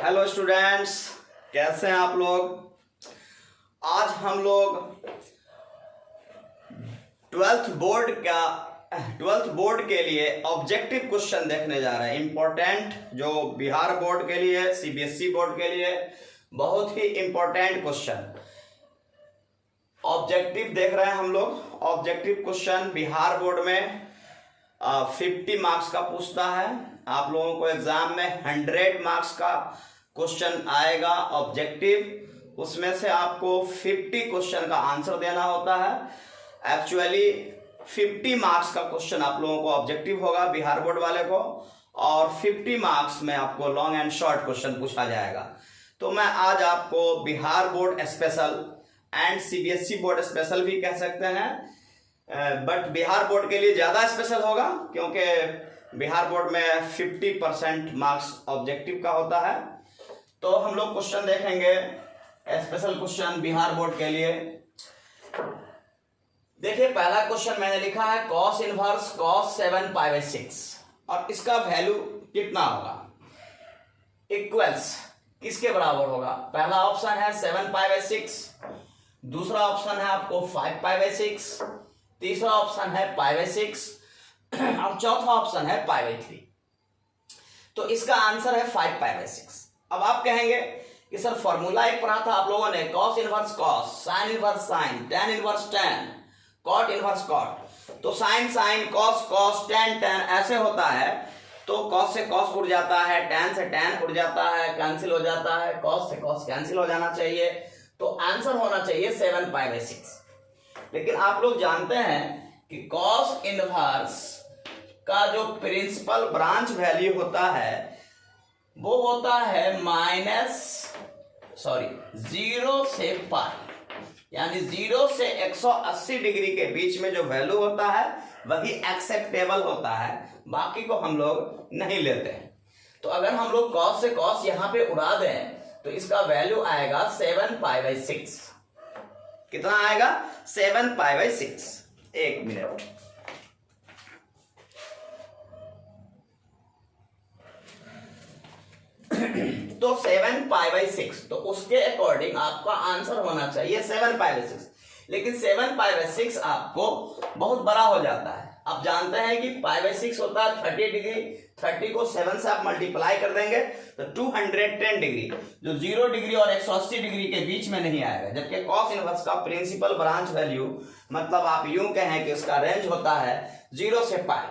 Hello students, कैसे हैं आप लोग। आज हम लोग ट्वेल्थ बोर्ड के लिए ऑब्जेक्टिव क्वेश्चन देखने जा रहे हैं। इंपॉर्टेंट, जो बिहार बोर्ड के लिए, सीबीएसई बोर्ड के लिए बहुत ही इंपॉर्टेंट क्वेश्चन ऑब्जेक्टिव देख रहे हैं हम लोग। ऑब्जेक्टिव क्वेश्चन बिहार बोर्ड में 50 मार्क्स का पूछता है। आप लोगों को एग्जाम में 100 मार्क्स का क्वेश्चन आएगा ऑब्जेक्टिव, उसमें से आपको 50 क्वेश्चन का आंसर देना होता है। एक्चुअली 50 मार्क्स का क्वेश्चन आप लोगों को ऑब्जेक्टिव होगा बिहार बोर्ड वाले को, और 50 मार्क्स में आपको लॉन्ग एंड शॉर्ट क्वेश्चन पूछा जाएगा। तो मैं आज आपको Bihar board special and CBSE board special भी कह सकते हैं, बट बिहार बोर्ड के लिए ज़्यादा स्पेशल होगा क्योंकि बिहार बोर्ड में 50% मार्क्स ऑब्जेक्टिव का होता है। तो हम लोग क्वेश्चन देखेंगे स्पेशल क्वेश्चन बिहार बोर्ड के लिए। देखिए, पहला क्वेश्चन मैंने लिखा है cos इनवर्स cos 7π/6 और इसका वैल्यू कितना होगा, इक्वल्स किसके बराबर होगा। पहला ऑप्शन है 7π/6, दूसरा ऑप्शन है आपको 5π/6, तीसरा ऑप्शन है π/6 और चौथा ऑप्शन है π/3। तो इसका आंसर है 5π/6। अब आप कहेंगे कि सर फॉर्मूला एक पढ़ा था आप लोगों ने, cos inverse cos, sin inverse sin, tan inverse tan, cot inverse cot। तो sin sin, cos cos, tan tan ऐसे होता है। तो cos से cos उड़ जाता है, tan से tan उड़ जाता है, कैंसिल हो जाता है, cos से cos कैंसिल हो जाना चाहिए। तो आंसर होना चाहिए 7π/6। लेकिन आप लोग जानते हैं कि cos इनवर्स का जो प्रिंसिपल ब्रांच वैल्यू होता है वो होता है 0 से पाई, यानी 0 से 180 डिग्री के बीच में जो वैल्यू होता है वही एक्सेप्टेबल होता है, बाकी को हम लोग नहीं लेते हैं। तो अगर हम लोग cos से cos यहां पे उड़ा दें तो इसका वैल्यू आएगा 7π/6। कितना आएगा? 7π/6। एक मिनट, तो 7π/6, तो उसके अकॉर्डिंग आपका आंसर होना चाहिए 7π/6। लेकिन 7π/6 आपको बहुत बड़ा हो जाता है। आप जानते हैं कि π/6 होता है 30 डिग्री, 30 को 7 से आप मल्टीप्लाई कर देंगे तो 210 डिग्री, जो 0 डिग्री और 180 डिग्री के बीच में नहीं आएगा। जबकि cos इनवर्स का प्रिंसिपल ब्रांच वैल्यू, मतलब आप यूं कहें कि उसका रेंज होता है 0 से पाई,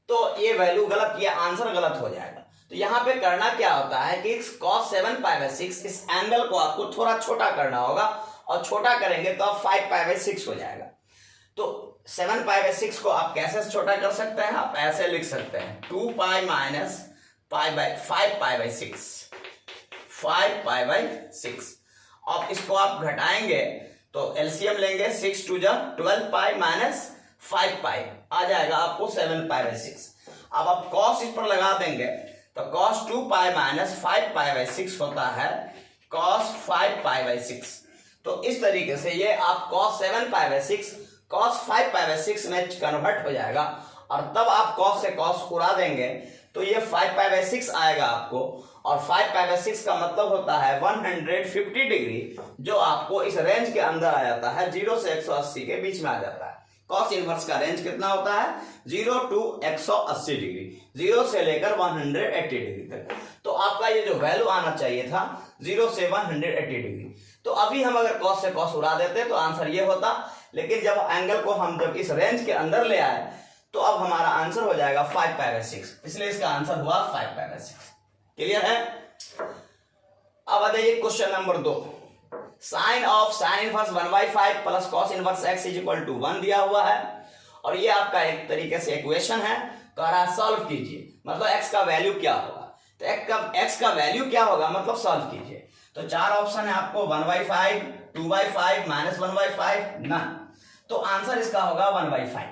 तो ये वैल्यू गलत, ये आंसर गलत हो जाएगा। तो यहां पे करना क्या होता है कि cos 7π/6 इस एंगल को आपको थोड़ा छोटा करना होगा, और छोटा करेंगे तो आप 5π/6 हो जाएगा। तो 7π/6 को आप कैसे छोटा कर सकते हैं, आप ऐसे लिख सकते हैं 2π - 5π/6, 5π/6। अब इसको आप घटाएंगे तो एलसीएम लेंगे, 6 2 12π - 5π आ जाएगा आपको 7π/6। अब आप cos इस पर लगा देंगे तो cos 2π - 5π/6 होता है cos 5π/6। तो इस तरीके से ये आप cos 7π/6 cos 5π/6 में कन्वर्ट हो जाएगा, और तब आप cos से cos उड़ा देंगे तो ये 5π/6 आएगा आपको। और 5π/6 का मतलब होता है 150 डिग्री, जो आपको इस रेंज के अंदर आ जाता है, 0 से 180 के बीच में आ जाता है। cos इनवर्स का रेंज कितना होता है? 0 to 180 डिग्री, 0 से लेकर 180 डिग्री तक। तो आपका ये जो वैल्यू आना चाहिए था 0 से 180 डिग्री। तो अभी हम अगर cos से cos उड़ा देते तो आंसर ये होता, लेकिन जब एंगल को हम जब इस रेंज के अंदर ले आए तो अब हमारा आंसर हो जाएगा 5π/6, इसलिए इसका आंसर हुआ 5π/6। क्लियर है? अब आ जाइए question number 2। Sign inverse 1/5 plus cos inverse x = 1 दिया हुआ है, और ये आपका एक तरीके से इक्वेशन है। कह रहा है सॉल्व कीजिए, मतलब x का वैल्यू क्या होगा। तो x का वैल्यू क्या होगा, मतलब सॉल्व कीजिए। तो 4 ऑप्शन है आपको, 1/5, 2/5, -1/5, नन। तो आंसर इसका होगा 1/5।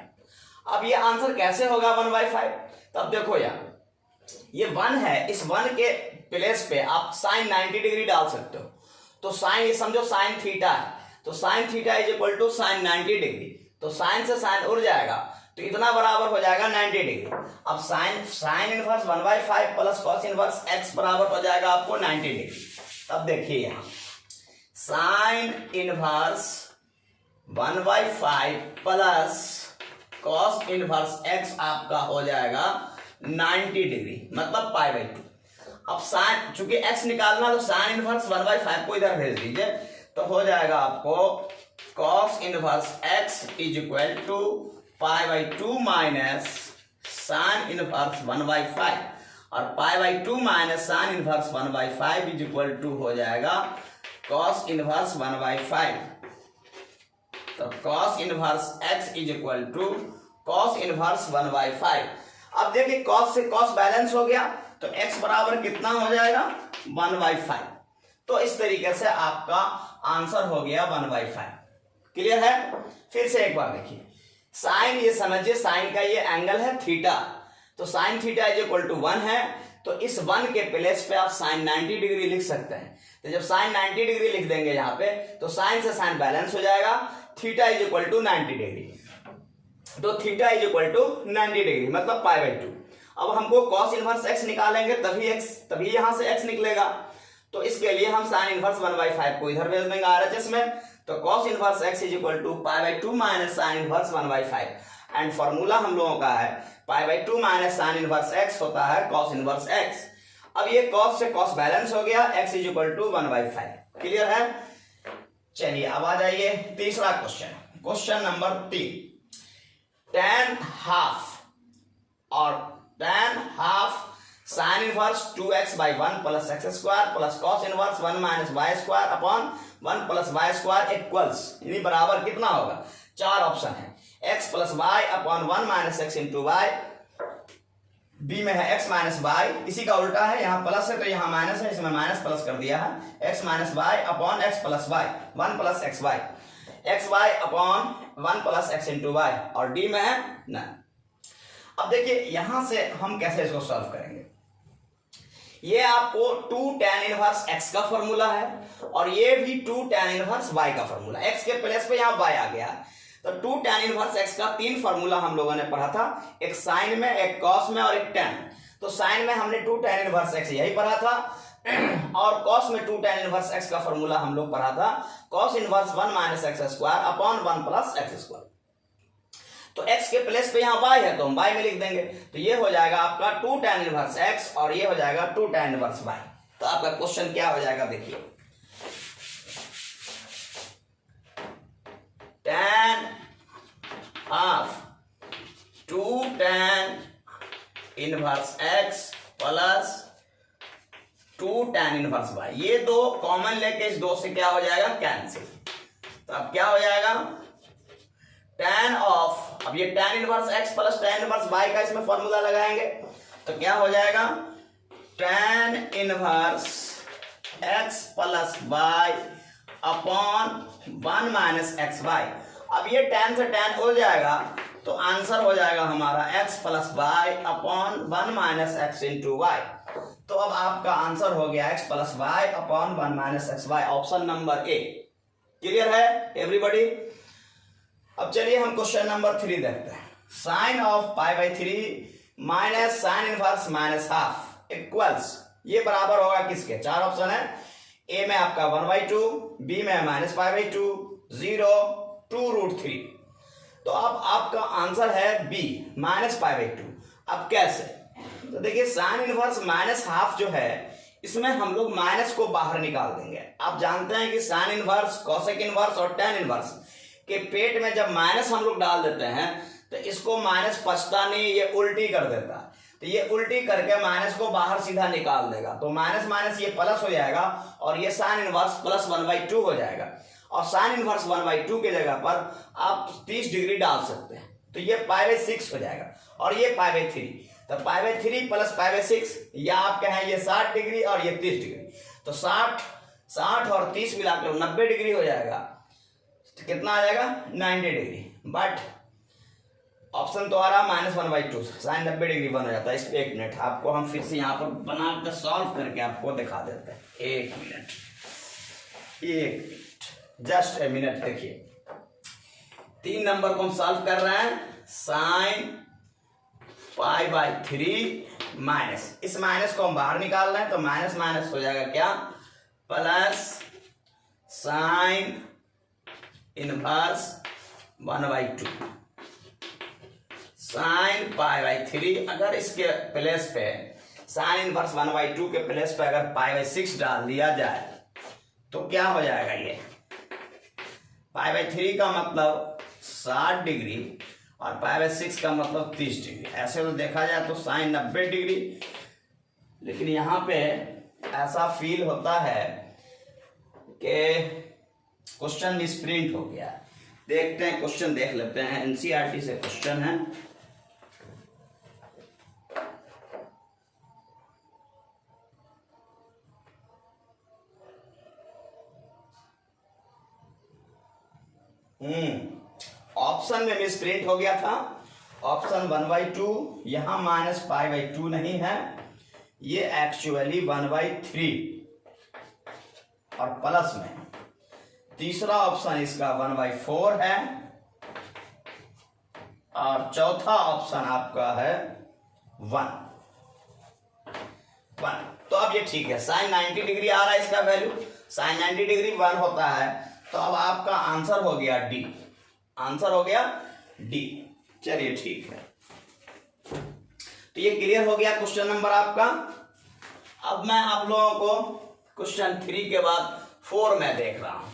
अब ये आंसर कैसे होगा 1/5? तब देखो यार, ये 1 है, इस 1 के प्लेस पे आप साइन 90 डिग्री डाल सकते हो। तो साइन, ये समझो साइन थीटा है, तो साइन थीटा = साइन 90 डिग्री। तो साइन से साइन उड़ जाएगा, तो इतना बराबर हो जाएगा 90 डिग्री। अब sign inverse 1/5 plus cos inverse x बराबर हो जाएगा आपको 90 डिग्री। तब देखिए यहाँ sign inverse 1/5 plus cos inverse x आपका हो जाएगा 90 डिग्री, मतलब π/2। अब साइन, चूंकि x निकालना तो साइन इनवर्स 1/5 को इधर भेज दीजिए, तो हो जाएगा आपको cos inverse x is equal to π/2 minus sine inverse 1/5, और π/2 minus sine inverse 1/5 is equal to हो जाएगा cos इनवर्स 1/5। तो cos inverse x is equal to cos inverse 1/5। अब देखिए cos से cos बैलेंस हो गया, तो x बराबर कितना हो जाएगा 1/5। तो इस तरीके से आपका आंसर हो गया 1/5। क्लियर है? फिर से एक बार देखिए, साइन, ये समझिए साइन का ये एंगल है थीटा, तो sine theta is equal to 1 है, तो इस 1 के प्लेस पे आप साइन 90 डिग्री लिख सकते हैं। तो जब साइन 90 डिग्री लिख देंगे यहाँ पे, तो साइन से साइन बैलेंस हो जाएगा, theta is equal to 90 degree, तो theta is equal to 90 degree मतलब π/2। अब हमको cos इनवर्स x निकालेंगे, तभी यहां से x निकलेगा, तो इसके लिए हम साइन इनवर्स 1/5 को इधर भेज देंगे RHS में, तो cos inverse x is equal to π/2 minus sine inverse 1/5, and formula हम लोगों का है π/2 माइनस साइन इनवर्स x होता है cos इनवर्स x। अब ये cos से cos बैलेंस हो गया, x is equal to 1/5। Clear है? चलिए अब आ जाइए तीसरा question, question number 3। tan half और tan half sine inverse 2x/1 plus x स्क्वायर plus cos inverse 1 minus y square upon 1 plus y square equals, यानी बराबर कितना होगा? 4 ऑप्शन है, x plus Y upon 1 minus x into y, b में है x minus Y, इसी का उल्टा है, यहाँ प्लस है तो यहाँ माइनस है, इसमें माइनस प्लस कर दिया है, x minus y upon x plus y 1 plus x y, x y upon 1 plus x into y, और डी में है न। अब देखिए यहां से हम कैसे इसको सॉल्व करेंगे। ये आपको 2 tan इनवर्स x का फॉर्मूला है, और ये भी 2 tan इनवर्स y का फॉर्मूला, x के प्लेस पे यहाँ y आ गया, तो 2 tan इनवर्स x का 3 फॉर्मूला हम लोगों ने पढ़ा था, एक साइन में, एक कॉस में और एक tan। तो साइन में हमने 2 tan इनवर्स x यही पढ़ा था, और कॉस में 2 tan इनवर्स x का फॉर्मूला हम लोग पढ़ा था cos inverse 1 minus x square upon 1 plus x square. तो x के प्लेस पे यहाँ y है तो हम y में लिख देंगे, तो ये हो जाएगा आपका 2 tan इनवर्स x और ये हो जाएगा 2 tan इनवर्स y। तो आपका क्वेश्चन क्या हो जाएगा देखिए, tan half 2 tan inverse x plus 2 tan inverse y, ये दो कॉमन लेके इस दो से क्या हो जाएगा कैंसिल, तो अब क्या हो जाएगा tan ऑफ, अब ये tan inverse x plus tan inverse y का इसमें फॉर्मूला लगाएंगे, तो क्या हो जाएगा tan inverse x plus y upon 1 minus x y. अब ये tan से tan हो जाएगा, तो आंसर हो जाएगा हमारा x plus Y upon 1 minus x into Y. तो अब आपका आंसर हो गया x plus Y upon 1 minus x Y, option number A. Clear है एवरीबॉडी? अब चलिए हम क्वेश्चन नंबर 3 देखते हैं, sine of π/3 minus sine inverse minus half equals, ये बराबर होगा किसके? 4 ऑप्शन है, ए में आपका 1/2, बी में माइनस π/2, 0, 2√3। तो अब आपका आंसर है बी माइनस π/2। अब कैसे? तो देखिए साइन इनवर्स माइनस हाफ जो है, इसमें हम लोग माइनस को बाहर निकाल देंगे। आप जानते हैं कि साइन इनवर्स, कोसेक इनवर्स और tan इनवर्स के पेट में जब माइनस हम लोग डाल देते हैं तो इसको माइनस पचता नहीं, ये उल्टी कर देता है, तो ये उल्टी करके माइनस को बाहर सीधा निकाल देगा, तो माइनस माइनस ये प्लस हो जाएगा और ये साइन इनवर्स प्लस 1/2 हो जाएगा, और साइन इनवर्स 1/2 के जगह पर आप 30 डिग्री डाल सकते हैं, तो ये π/6 हो जाएगा, और ये π/3, तो π/3 प्लस π/6 या आप कहें ये 60 डिग्री और ये 30 डिग्री, तो 60 और 30 मिलाकर 90 डिग्री हो जाएगा, तो कितना आ जाएगा 90 डिग्री। बट ऑप्शन तो आ रहा -1/2, साइन 90 डिग्री बन जाता है। इस पे 1 मिनट आपको हम फिर से यहाँ पर बनाकर सॉल्व करके आपको दिखा देते हैं। 1 मिनट, जस्ट ए मिनट। देखिए 3 नंबर को हम सॉल्व कर रहे हैं, साइन पाई बाई 3 माइनस, इस माइनस को हम बाहर निकाल रहे हैं तो माइनस माइनस हो जाएगा क्या, plus sine inverse 1/2 sine pi by 3। अगर इसके प्लेस पे साइन इनवर्स 1/2 के प्लेस पे अगर पाई बाई 6 डाल दिया जाए तो क्या हो जाएगा, ये पाई बाई 3 का मतलब 60 डिग्री और पाई बाई 6 का मतलब 30 डिग्री। ऐसे तो देखा जाए तो साइन 90 डिग्री, लेकिन यहाँ पे ऐसा फील होता है कि क्वेश्चन मिसप्रिंट हो गया। देखते हैं क्वेश्चन, देख लेते हैं, एनसीईआरटी से क्वेश्चन है। ऑप्शन में मिसप्रिंट हो गया था, ऑप्शन 1/2, यहां माइनस पाई बाई 2 नहीं है, ये एक्चुअली 1/3 और प्लस में तीसरा ऑप्शन इसका 1/4 है और चौथा ऑप्शन आपका है 1। तो अब ये ठीक है, साइन 90 डिग्री आ रहा है, इसका वैल्यू साइन 90 डिग्री 1 होता है, तो अब आपका आंसर हो गया डी, आंसर हो गया डी। चलिए ठीक है, तो ये क्लियर हो गया क्वेश्चन नंबर आपका। अब मैं आप लोगों को क्वेश्चन 3 के बाद 4 में देख रहा हूं।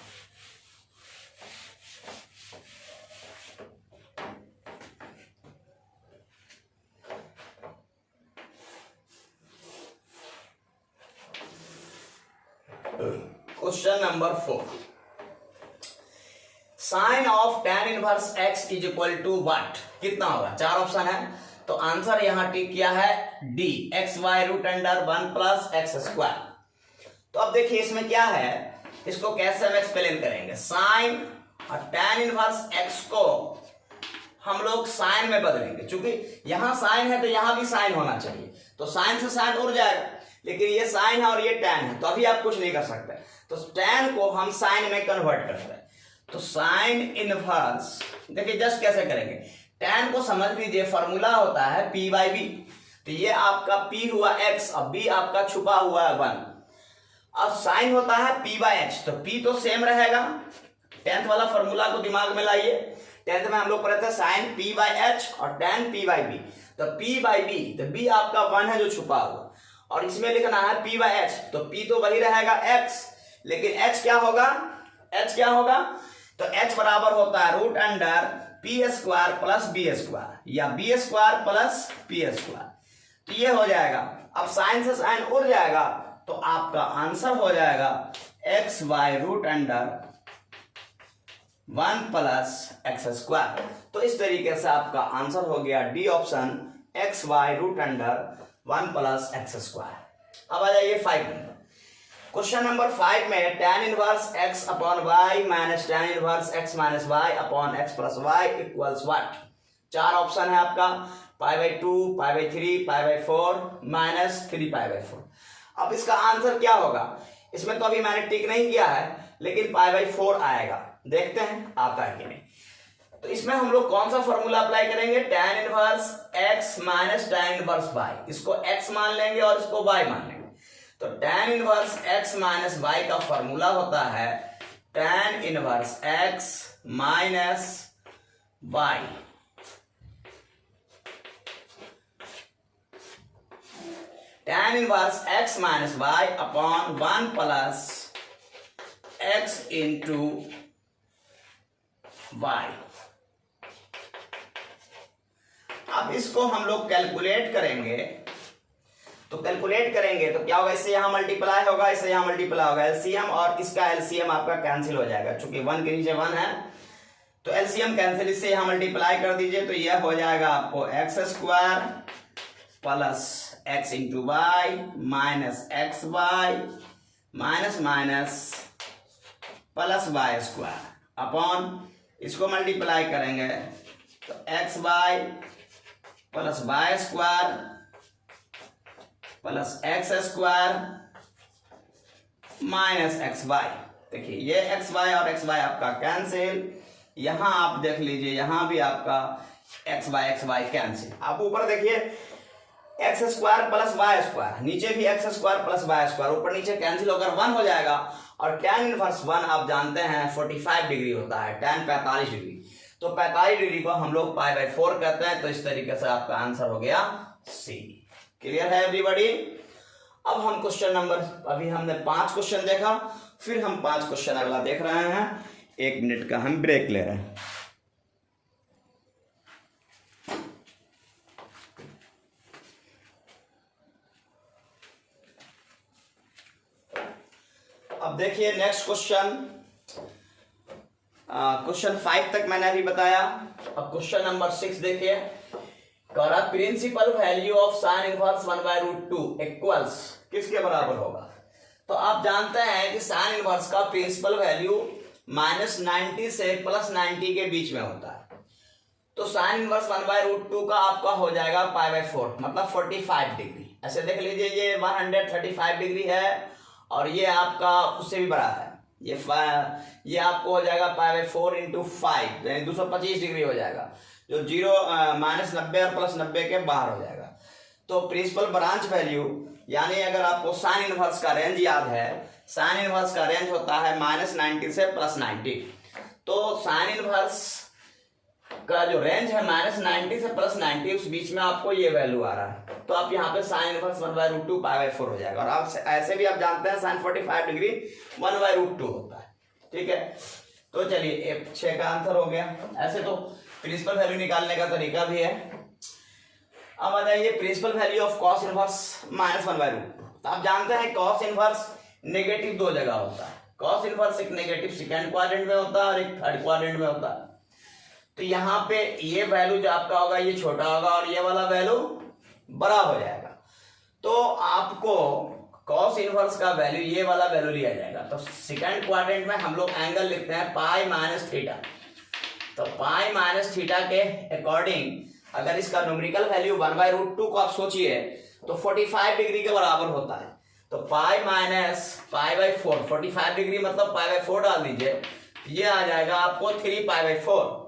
Question number 4, sine of tan inverse x is equal to what, कितना होगा, 4 ऑप्शन है, तो आंसर यहां टिक किया है d, x y root under 1 plus x square. तो अब देखिए इसमें क्या है, इसको कैसे हम एक्सप्लेन करेंगे। साइन और tan इनवर्स x को हम लोग साइन में बदलेंगे, क्योंकि यहां साइन है तो यहां भी साइन होना चाहिए, तो साइन से साइन उड़ जाएगा, लेकिन ये साइन है और ये tan है, तो अभी आप कुछ नहीं कर सकते, तो tan को हम साइन में कन्वर्ट करते हैं। तो साइन इनवर्स देखिए जस्ट कैसे करेंगे, tan को समझ लीजिए फॉर्मूला होता है p बाई बी, तो ये आपका p हुआ x और b आपका छुपा हुआ है 1, अब साइन होता है p बाई एच, तो p तो सेम रहेगा, 10th वाला फॉर्मूला को दिमाग में लाइए, 10th में हम लोग पढ़े थे साइन p बाई एच और tan p बाई बी, तो p बाई बी, तो b आपका 1 है जो छुपा हुआ, और इसमें लिखना है p बाई एच, तो p तो वही रहेगा x, लेकिन h क्या होगा, h क्या होगा, तो h बराबर होता है root under P square plus B square या B square plus P square, तो ये हो जाएगा। अब साइन से साइन उड़ जाएगा तो आपका आंसर हो जाएगा x y root under 1 plus x square. तो इस तरीके से आपका आंसर हो गया d option, x y root under 1 plus x square. अब आ जाइए 5 नंबर, क्वेश्चन नंबर 5 में tan inverse x upon y minus tan inverse x minus y upon x plus y equals what. 4 option है आपका, pi by 2, pi by 3, pi by 4 minus 3 pi by 4। अब इसका answer क्या होगा, इसमें तो अभी मैंने टिक नहीं किया है, लेकिन पाई बाई 4 आएगा, देखते हैं आता है कि नहीं। तो इसमें हम लोग कौन सा फॉर्मूला अप्लाई करेंगे, tan inverse x minus tan inverse y, इसको x मान लेंगे और इसको y मान लेंगे। तो tan inverse x minus y का फॉर्मूला होता है tan inverse x minus y, tan inverse x minus y upon 1 plus x into y। अब इसको हम लोग कैलकुलेट करेंगे, तो कैलकुलेट करेंगे तो क्या होगा, इससे यहां मल्टीप्लाई होगा, इससे यहां मल्टीप्लाई होगा, एलसीएम और इसका एलसीएम आपका कैंसिल हो जाएगा, क्योंकि 1 के नीचे 1 है, तो एलसीएम कैंसिल, इससे यहां मल्टीप्लाई कर दीजिए, तो यह हो जाएगा आपको x square plus x into y minus x y minus minus plus y square upon, इसको मल्टीप्लाई करेंगे तो x y plus y square plus x square minus x y. देखिए ये एक्स वाई और एक्स वाई आपका cancel, यहाँ आप देख लीजिए, यहाँ भी आपका एक्स बाय कैंसिल। आप ऊपर देखिए x square plus y square, नीचे भी x square plus y square, ऊपर नीचे कैंसिल होकर 1 हो जाएगा। और tan इनवर्स 1 आप जानते हैं 45 डिग्री होता है, tan 45 डिग्री, तो 45 डिग्री को हम लोग पाई बाय 4 कहते हैं। तो इस तरीके से आपका आंसर हो गया सी। क्लियर है एवरीबॉडी? अब हम क्वेश्चन नंबर, अभी हमने 5 क्वेश्चन देखा, फिर हम 5 क्वेश्चन अगला देख रहे हैं। 1 मिनट का हम ब्रेक ले रहे हैं। अब देखिए नेक्स्ट क्वेश्चन, क्वेश्चन 5 तक मैंने अभी बताया। अब क्वेश्चन नंबर 6 देखिए, करा principal value of sine inverse 1/√2 equals किसके बराबर होगा? तो आप जानते हैं कि साइन इनवर्स का प्रिंसिपल वैल्यू -90 से +90 के बीच में होता है। तो साइन इनवर्स 1/√2 का आपका हो जाएगा पाई बाय 4, मतलब 45 डिग्री। ऐसे देख लीजिए, ये 135 डिग्री है और ये आपका उससे भी बड़ा है, ये आपको हो जाएगा पाई बाय 4 × 5 यानी 225 डिग्री हो जाएगा, जो 0 -90 और +90 के बाहर हो जाएगा। तो प्रिंसिपल ब्रांच वैल्यू, यानी अगर आपको साइन इनवर्स का रेंज याद है, साइन इनवर्स का रेंज होता है -90 से +90। तो साइन इनवर्स का जो रेंज है -90 से +90, उस बीच में आपको ये वैल्यू आ रहा है। तो आप यहाँ पे साइन इनवर्स 1/√2 पाई बाय 4 हो जाएगा। और आप ऐसे भी आप जानते हैं साइन 45 डिग्री 1/√2 होता है। ठीक है, तो चलिए 6 का आंसर हो गया। ऐसे तो प्रिंसिपल वैल्यू निकालने का तरीका भी है। अब आ जाइए principal value of cos inverse -1/√2। तो आप जानते हैं कॉस इनवर्स नेगेटिव 2 जगह होता है। कॉस इनवर्स एक नेगेटिव सेकंड क्वाड्रेंट में होता है और एक थर्ड क्वाड्रेंट में होता है। तो यहाँ पे ये वैल्यू जो आपका होगा ये छोटा होगा और ये वाला वैल्यू बड़ा हो जाएगा। तो आपको कॉस इनवर्स का वैल्यू, ये वाला वैल्यू लिया जाएगा। तो सेकंड क्वाड्रेंट में हम लोग एंगल लिखते हैं पाई माइनस थीटा। तो पाई माइनस थीटा के अकॉर्डिंग अगर इसका न्यूमेरिकल वैल्यू 1/√2 को आप सोचिए तो 45 डिग्री के बराबर होता है। तो pi minus pi by 4, 45 degree मतलब पाई बाय 4 डाल दीजिए, ये आ जाएगा आपको 3 पाई बाय 4।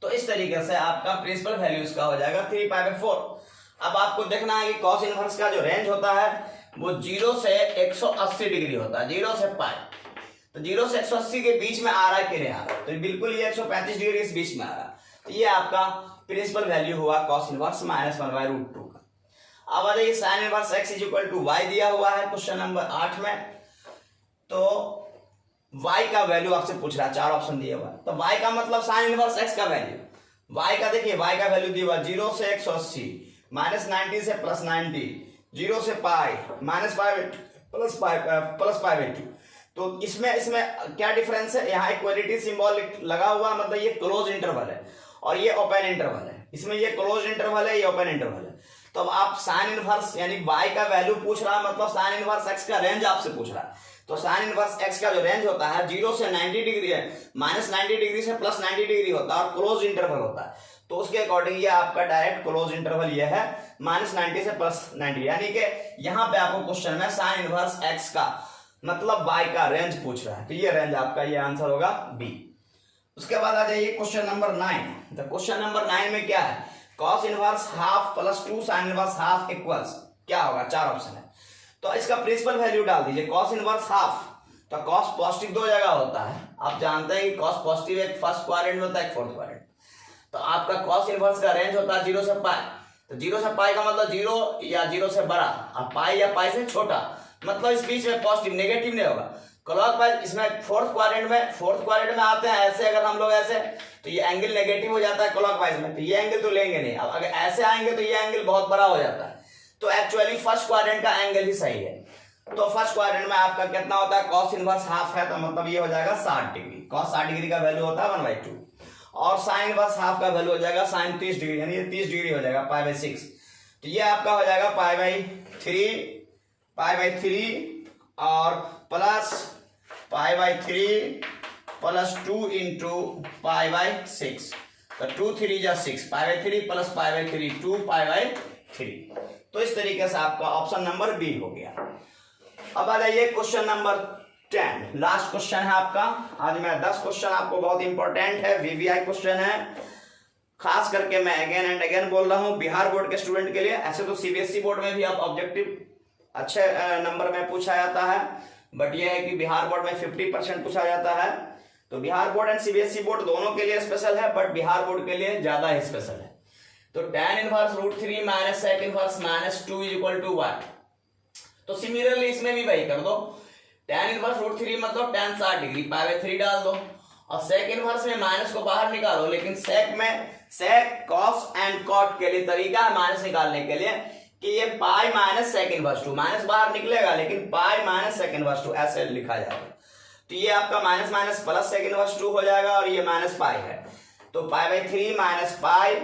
तो इस तरीके से आपका प्रिंसिपल वैल्यू इसका हो जाएगा 3 पाई बाय 4। अब आपको देखना है कि कॉस इनवर्स का जो रेंज होता है वो 0 से 180 डिग्री होता है, 0 से पाई। तो 0 से 180 के बीच में आ रहा है कि नहीं आ रहा? तो बिल्कुल ये 135 डिग्री इस बीच में आ रहा है। तो ये आपका प्रिंसिपल वैल्यू हुआ कॉस इनवर्स -1/√2 का। अब आ जाइए साइन इनवर्स x = y दिया हुआ है क्वेश्चन नंबर 8 में। तो y का वैल्यू आपसे पूछ रहा है, 4 ऑप्शन दिए हुआ है। तो y का मतलब साइन इनवर्स x का वैल्यू, y का देखिए y का वैल्यू दिया हुआ 0 से 180, -90 से +90, 0 से पाई, -पाई +पाई/2। तो इसमें क्या डिफरेंस है? यहाँ इक्वलिटी सिंबल लगा हुआ, मतलब ये क्लोज इंटरवल है और ये ओपन इंटरवल है। इसमें ये क्लोज इंटरवल है, ये ओपन इंटरवल है। तो अब आप साइन इनवर्स यानी y का वैल्यू पूछ रहा है, मतलब साइन इनवर्स x का रेंज आपसे पूछ रहा है। तो साइन इनवर्स x का जो रेंज होता है 0 से 90 डिग्री है, -90 डिग्री से +90 डिग्री होता है और क्लोज इंटरवल होता है। तो उसके अकॉर्डिंग ये आपका डायरेक्ट क्लोज इंटरवल ये है -90 से +90। यानी कि यहाँ पे आपको क्वेश्चन में साइन इनवर्स x का मतलब y का रेंज पूछ रहा है। तो ये रेंज आपका, ये आंसर होगा बी। उसके बाद आ जाइए क्वेश्चन नंबर 9। तो क्वेश्चन नंबर 9 में क्या है? Cos inverse half +2 sine inverse half equals क्या होगा? 4 ऑप्शन है। तो इसका प्रिंसिपल वैल्यू डाल दीजिए। कॉस इनवर्स हाफ, तो कॉस पॉजिटिव 2 जगह होता है। आप जानते हैं कि कॉस पॉजिटिव एक फर्स्ट क्वाड्रेंट में होता है, एक फोर्थ क्वाड्रेंट। तो आपका कॉस इनवर्स का रेंज होता है 0 से पाई। तो 0 से पाई का मतलब 0 या 0 से बड़ा, और पाई या पाई से छोटा, मतलब इस बीच में पॉजिटिव नेगेटिव नहीं होगा। क्लॉकवाइज इसमें फोर्थ क्वाड्रेंट में आते हैं ऐसे, अगर हम लोग ऐसे, तो ये एंगल नेगेटिव हो जाता है क्लॉकवाइज में, तो ये एंगल तो लेंगे नहीं। अब अगर ऐसे आएंगे तो ये एंगल बहुत बड़ा हो जाता है। तो एक्चुअली फर्स्ट क्वाड्रेंट का एंगल ही सही है। तो फर्स्ट क्वाड्रेंट में आपका कितना होता है? कॉस इनवर्स हाफ है, तो मतलब ये हो जाएगा 60 डिग्री। कॉस 60 डिग्री का वैल्यू होता है 1/2। और साइन इनवर्स हाफ का वैल्यू हो जाएगा साइन 30 डिग्री, यानी ये 30 डिग्री हो जाएगा पाई/6। तो ये आपका हो जाएगा पाई/3 और प्लस पाई/3 +2 × पाई/6। तो 2 3 जा 6, पाई/3 प्लस पाई/3 2 पाई/3। तो इस तरीके से आपका ऑप्शन नंबर बी हो गया। अब आ जाइए क्वेश्चन नंबर 10 लास्ट क्वेश्चन है आपका। आज मैं 10 क्वेश्चन आपको बहुत इंपॉर्टेंट है, वीवीआई क्वेश्चन है, खास करके मैं अगेन एंड अगेन बोल रहा हूं बिहार बोर्ड के स्टूडेंट के लिए। ऐसे तो सीबीएसई बोर्ड में भी आप ऑब्जेक्टिव अच्छे नंबर में पूछा जाता है, बट यह है कि बिहार बोर्ड में 50% पूछा जाता है। तो Bihar board and CBSE board दोनों के लिए स्पेशल है, बट बिहार बोर्ड के लिए ज्यादा ही स्पेशल है। तो tan inverse √3 minus sec inverse -2 is equal to 1। तो सिमिलरली इसमें भी वही कर दो, tan इनवर्स √3 मतलब tan 60 डिग्री π/3 डाल दो, और sec इनवर्स में माइनस को बाहर निकालो, लेकिन sec में sec cos एंड cot के लिए तरीका है माइनस निकालने के लिए कि ये pi minus sec inverse 2, minus बाहर निकलेगा लेकिन पाई माइनस sec इनवर्स 2 ऐसे लिखा जाएगा। तो ये आपका minus minus plus sec inverse 2 हो जाएगा, और ये माइनस पाई है, तो π/3 minus pi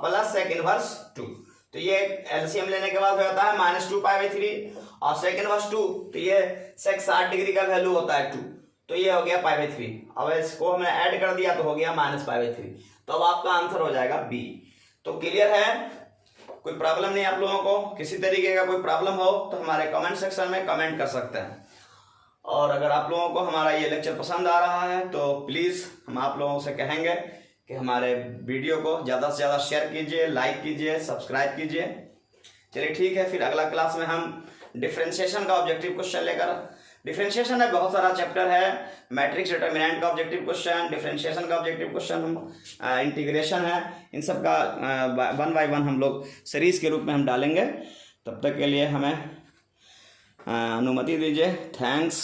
plus sec inverse 2। तो ये एलसीएम लेने के बाद हो जाता है -2 π/3, और sec इनवर्स 2 तो ये sec 60 डिग्री का वैल्यू होता है 2, तो ये हो गया π/3। अब इसको हमने ऐड कर दिया तो हो गया -π/3। तो अब आपका आंसर हो जाएगा बी। तो क्लियर है, कोई प्रॉब्लम नहीं आप लोगों को? किसी तरीके का कोई प्रॉब्लम हो तो हमारे कमेंट सेक्शन में कमेंट कर सकते हैं। और अगर आप लोगों को हमारा ये लेक्चर पसंद आ रहा है तो प्लीज़ हम आप लोगों से कहेंगे कि हमारे वीडियो को ज़्यादा से ज़्यादा शेयर कीजिए, लाइक कीजिए, सब्सक्राइब कीजिए। चलिए ठीक है, फिर अगला क्लास में हम डिफरेंशिएशन का ऑब्जेक्टिव क्वेश्चन लेकर, डिफरेंशिएशन में बहुत सारा चैप्टर है, मैट्रिक्स डिटरमिनेंट का ऑब्जेक्टिव क्वेश्चन, डिफरेंशिएशन का ऑब्जेक्टिव क्वेश्चन, हम इंटीग्रेशन है, इन सब का 1 बाय 1 हम लोग सीरीज के रूप में हम डालेंगे। तब तक के लिए हमें अनुमति दीजिए। थैंक्स।